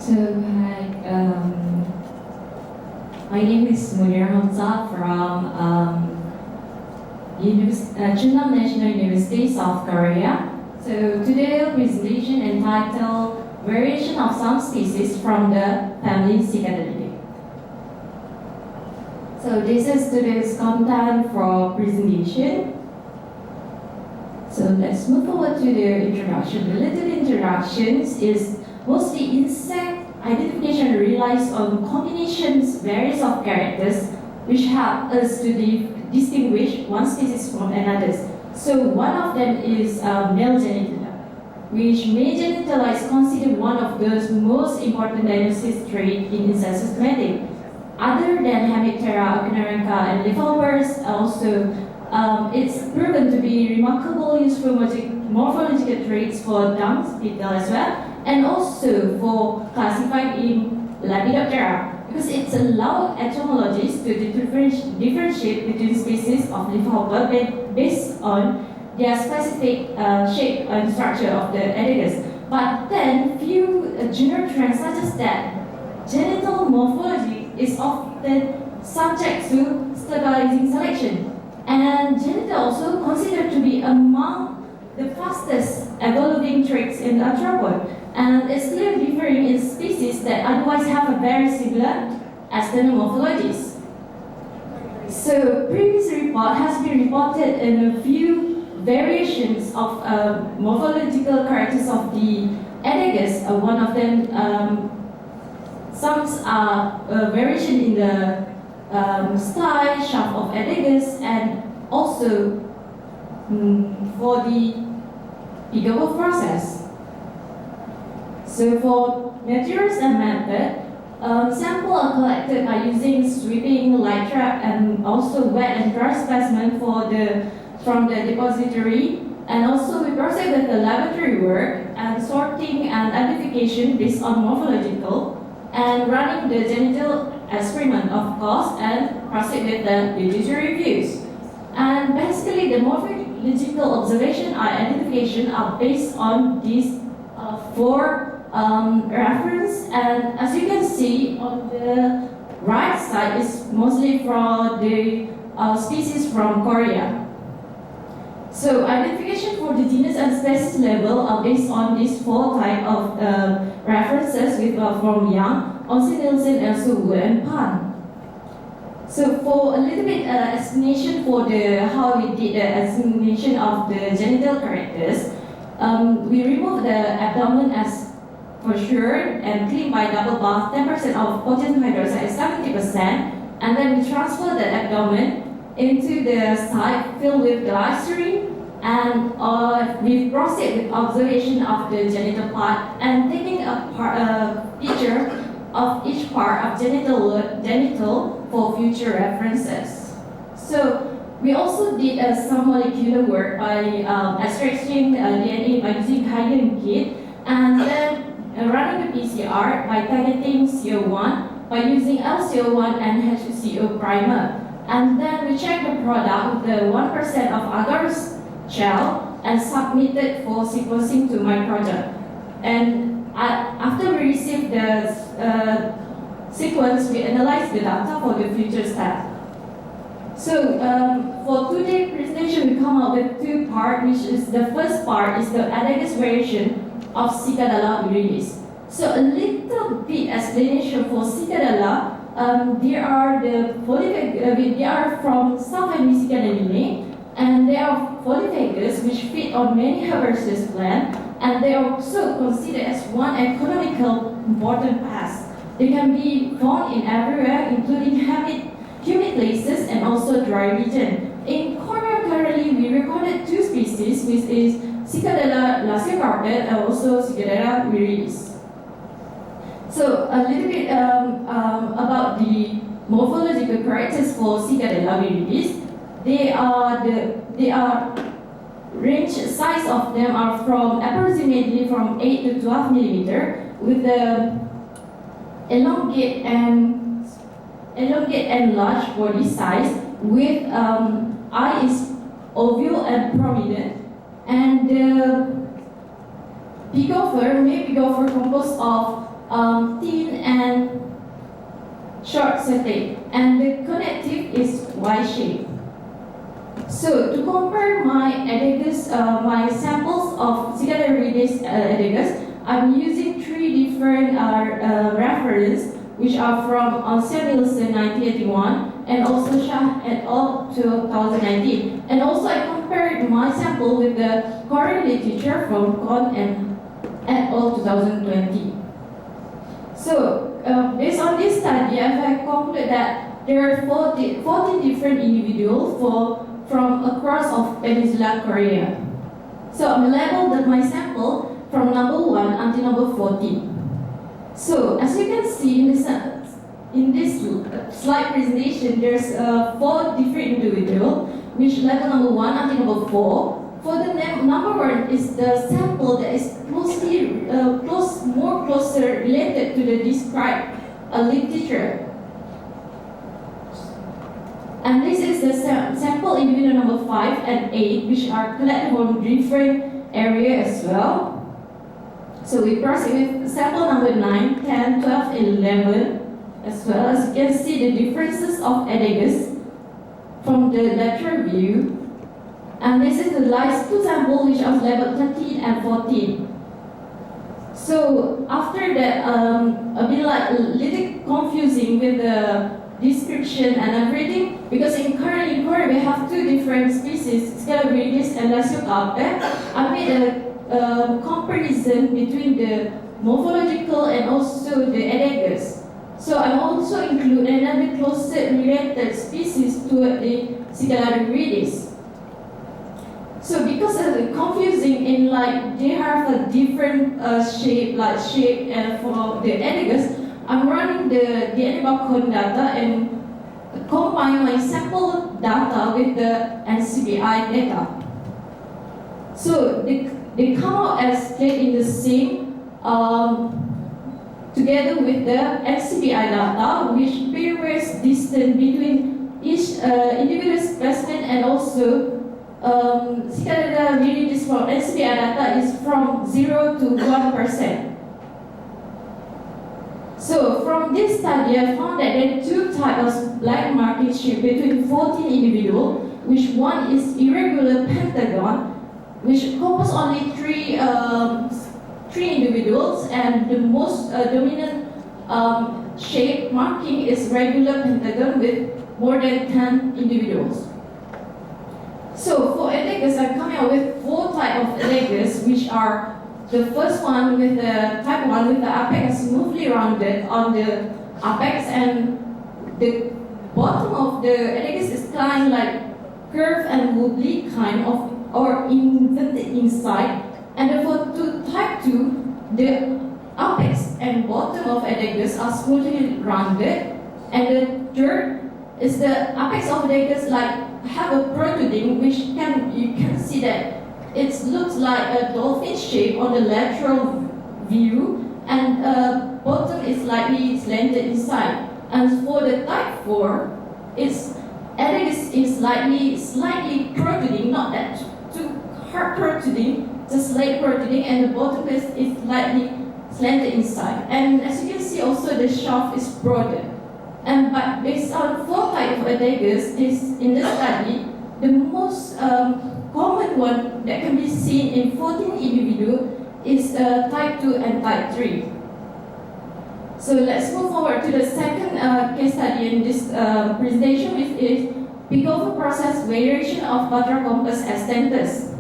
So, hi, my name is Munirah Hamzah from Chungnam National University, South Korea. So, today's presentation entitled Variation of Some Species from the Family Cicadelidae. So, this is today's content for presentation. So, let's move forward to the introduction. The little introductions is mostly insect identification relies on combinations varies of characters which help us to distinguish one species from another. So one of them is male genitalia, which male genitalia is considered one of the most important diagnosis traits in insect systematic. Other than HEMIPTERA, Auchenorrhyncha, and Leafhoppers, also it's proven to be remarkable useful morphological traits for dung beetle as well, and also for classified in Lepidoptera, because it's allowed entomologists to differentiate between species of leafhopper based on their specific shape and structure of the edicus. But then few general trends suggest that genital morphology is often subject to stabilizing selection, and genital also considered to be among the fastest evolving traits in the arthropod, and it's clearly differing in species that otherwise have a very similar external morphologies. So previous report has been reported in a few variations of morphological characters of the edicus. One of them, some are variation in the style, shaft of edicus, and also for the pickup process. So for materials and method, samples are collected by using sweeping, light trap, and also wet and dry specimen from the depository. And also we proceed with the laboratory work and sorting and identification based on morphological, and running the genital experiment, of course, and proceed with the literature reviews. And basically, the morphological observation and identification are based on these four reference. And as you can see on the right side is mostly from the species from Korea. So identification for the genus and species level are based on these four types of references from Young, Olsen-Nielsen, Elsewood, and Pan. So for a little bit explanation for how we did the examination of the genital characters, we removed the abdomen as for sure and clean by double bath 10% of potent hydroxide 70%, and then we transfer the abdomen into the site filled with glycerin, and we proceed with observation of the genital part and taking a picture of each part of genital for future references. So we also did some molecular work by extracting DNA by using hydrogen kit, and then running the PCR by targeting CO1 by using LCO1 and HCO primer. And then we check the product with the 1% of agar's gel and submitted for sequencing to my project. And after we receive the sequence, we analyze the data for the future step. So for today's presentation, we come up with two parts, which is the first part is the edicus variation of Cicadellidae. So a little bit explanation for Cicadella. They are from subfamily Cicadellidae, and they are polyphagous, which feed on many herbaceous plants, and they are also considered as one economical important pest. They can be found in everywhere, including humid places and also dry region. In Korea currently, we recorded two species, which is Cicadella laciocarpet and also Cicadella viridis. So a little bit about the morphological characters for Cicadella viridis. They are range size of them are from approximately from 8 to 12 millimeter with the elongate and large body size with eye is oval and prominent, and the male pigoffer composed of thin and short septate, and the connective is Y-shaped. So to compare my adagus, my samples of CICADELLIDAE adagus, I'm using 3 different references, which are from Nielsen 1981 and also Shah et al. 2019. And also I compared my sample with the Korean literature from Kohn and et al. 2020. So based on this study, I have concluded that there are 14 different individuals from across of Peninsula Korea. So I'm labeled my sample from number 1 until number 14. So as you can see in this slide presentation, there's 4 different individuals, which level number 1 until number 4. For the number 1 is the sample that is more closer related to the described literature. And this is the sample individual number 5 and 8, which are collected from different areas as well. So we proceed with sample number 9, 10, 12, 11, as well. As you can see the differences of adagus from the lateral view. And this is the last 2 samples, which are labeled 13 and 14. So after that, a bit like a little confusing with the description and everything, because in Korea we have 2 different species, CICADELLIDAE and Leafhoppers. I made a comparison between the morphological and also the adagus. So I also include another closely related species to the CICADELLIDAE. So because of the confusing in like they have a different shape and for the adagus, I'm running the DNA barcode data and combine my sample data with the NCBI data. So they come out as stayed in the same together with the NCBI data, which varies distance between each individual specimen, and also CICADELLIDAE from NCBI data is from 0 to 1%. So from this study, I found that there are 2 types of black marking strip between 14 individuals, which one is irregular pentagon, which compose only 3 individuals, and the most dominant shape marking is regular pentagon with more than 10 individuals. So for adagus, I'm coming up with 4 types of adagus, which are the first one with the type 1 with the apex smoothly rounded on the apex, and the bottom of the adagus is kind of like curved and wobbly kind of, or indented inside. And then for type 2, the apex and bottom of adagus are smoothly rounded, and the third is the apex of adagus like have a protruding, which you can see that it looks like a dolphin shape on the lateral view, and bottom is slightly slanted inside. And for the type 4, its adagus is slightly protruding, not that too hard protruding, just slight protruding, and the bottom is slightly slanted inside. And as you can see, also the shaft is broader. And but based on 4 types of adagus, in this study, the most common one that can be seen in 14 individuals is type 2 and type 3. So let's move forward to the second case study in this presentation, which is Pickover process variation of Batrachompus extensus.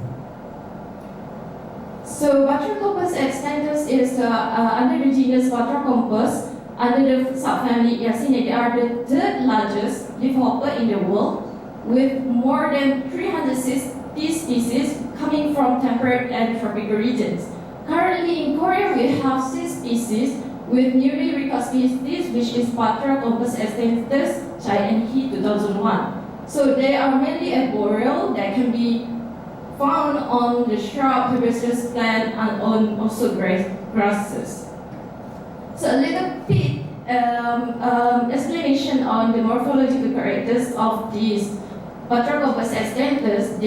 So Batrachompus extensus is under the genus Batrachompus, under the subfamily IACPH. They are the 3rd largest leafhopper in the world, with more than 360 species coming from temperate and tropical regions. Currently in Korea, we have 6 species with newly recorded species, which is Batrachompus extensus, Chai and He 2001. So they are mainly arboreal that can be found on the shrub, herbaceous plant, and on also grasses. So a little bit explanation on the morphological characters of these Batrachompus extensus.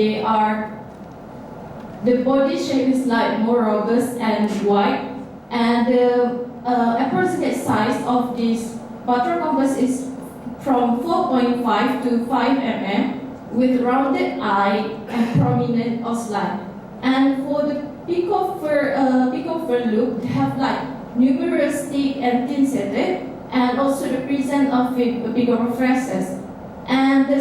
The body shape is like more robust and wide, and the approximate size of this buttress compass is from 4.5 to 5 mm with rounded eye and prominent outline. And for the picoffer loop, they have like numerous thick and thin setted, and also the presence of picoffer phrases. And the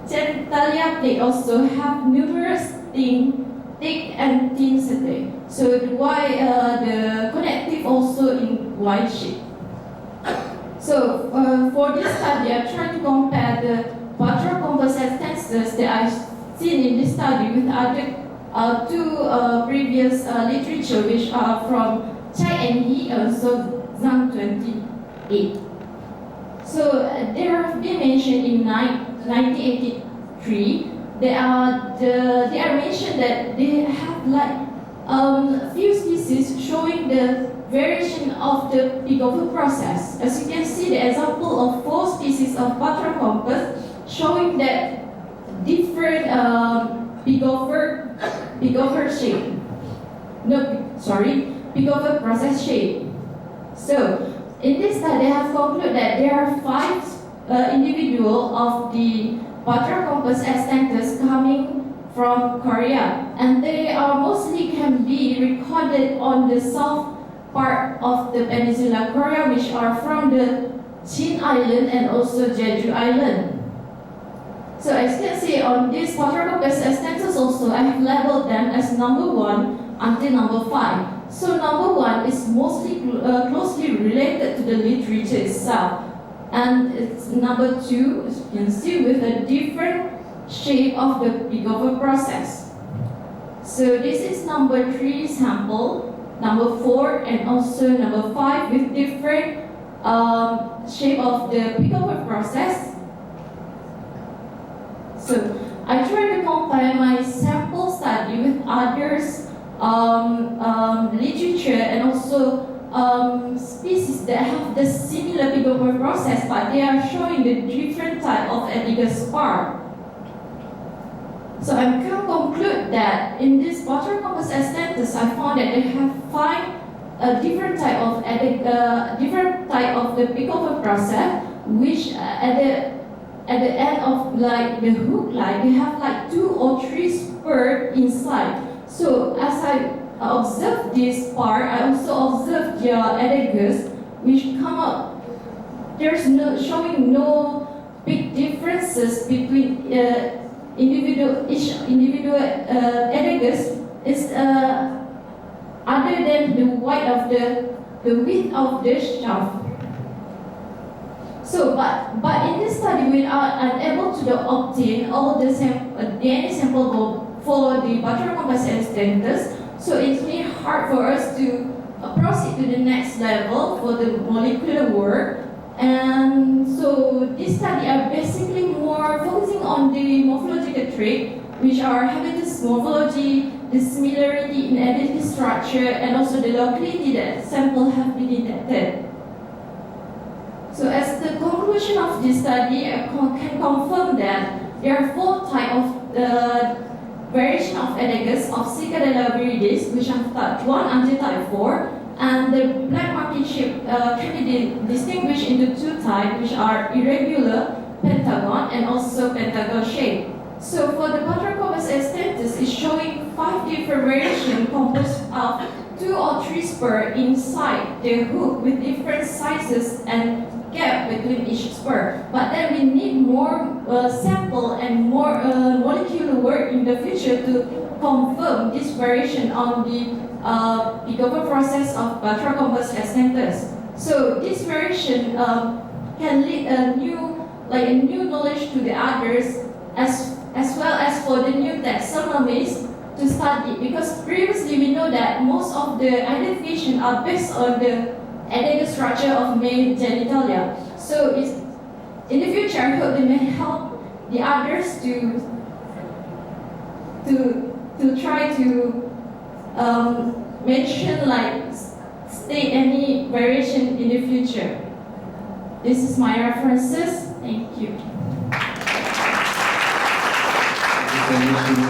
subgenitalia plate also have numerous thick and thin setting. So why the connective also in Y shape. So for this study, I tried to compare the buttress composite tenses that I've seen in this study with other two previous literature, which are from Chai and He, also Zhang 28. So they have been mentioned in 1983. They are mentioned that they have like a few species showing the variation of the picoffer process. As you can see, the example of 4 species of buttress compass showing that different picoffer shape. Picoffer process shape. So in this study, they have concluded that there are 5 individuals of the buttress compass extinctors coming from Korea, and they are mostly can be recorded on the south part of the Peninsula Korea, which are from the Chin Island and also Jeju Island. So as you can see on these buttress compass extinctors also, I have labeled them as number 1 until number 5. So number 1 is mostly closely related to the literature itself. And it's number 2, as you can see, with a different shape of the picoffer process. So this is number 3 sample, number 4, and also number 5 with different shape of the picoffer process. So I try to compare my sample study with others literature and also species that have the similar picoffer process, but they are showing the different type of Ediger's spar. So I can conclude that in this buttress compass extinctors, I found that they have 5 different type of the picoffer process, which at the end of like the hook line, they have like 2 or 3 spurs inside. So as I observed this part, I also observed the Ediger's, which come up. There's showing no big differences between each individual Ediger's is other than the width of the shaft. So, but in this study, we are unable to obtain all the DNA sample for the buttress compass extinctors. So it's really hard for us to proceed to the next level for the molecular work. And so this study are basically more focusing on the morphological trait, which are habitus morphology, the similarity in identity structure, and also the locality that sample have been detected. So as the conclusion of this study, I can confirm that there are 4 types of variation of Ediger's of CICADELLIDAE, which are type 1 until type 4, and the black marking shape can be distinguished into 2 types, which are irregular pentagon and also pentagon shape. So for the buttress compass extinctors, is showing 5 different variations composed of 2 or 3 spurs inside the hook with different sizes and gap between each spur. But then we need more sample and more molecular work in the future to confirm this variation on the picoffer process of buttress compass extinctors. So this variation can lead a new knowledge to the others, as well as for the new taxonomies to study, because previously we know that most of the identification are based on the Ediger structure of male genitalia. So in the future, I hope they may help the others to try to mention, like, state any variation in the future. This is my references. Thank you. Thank you.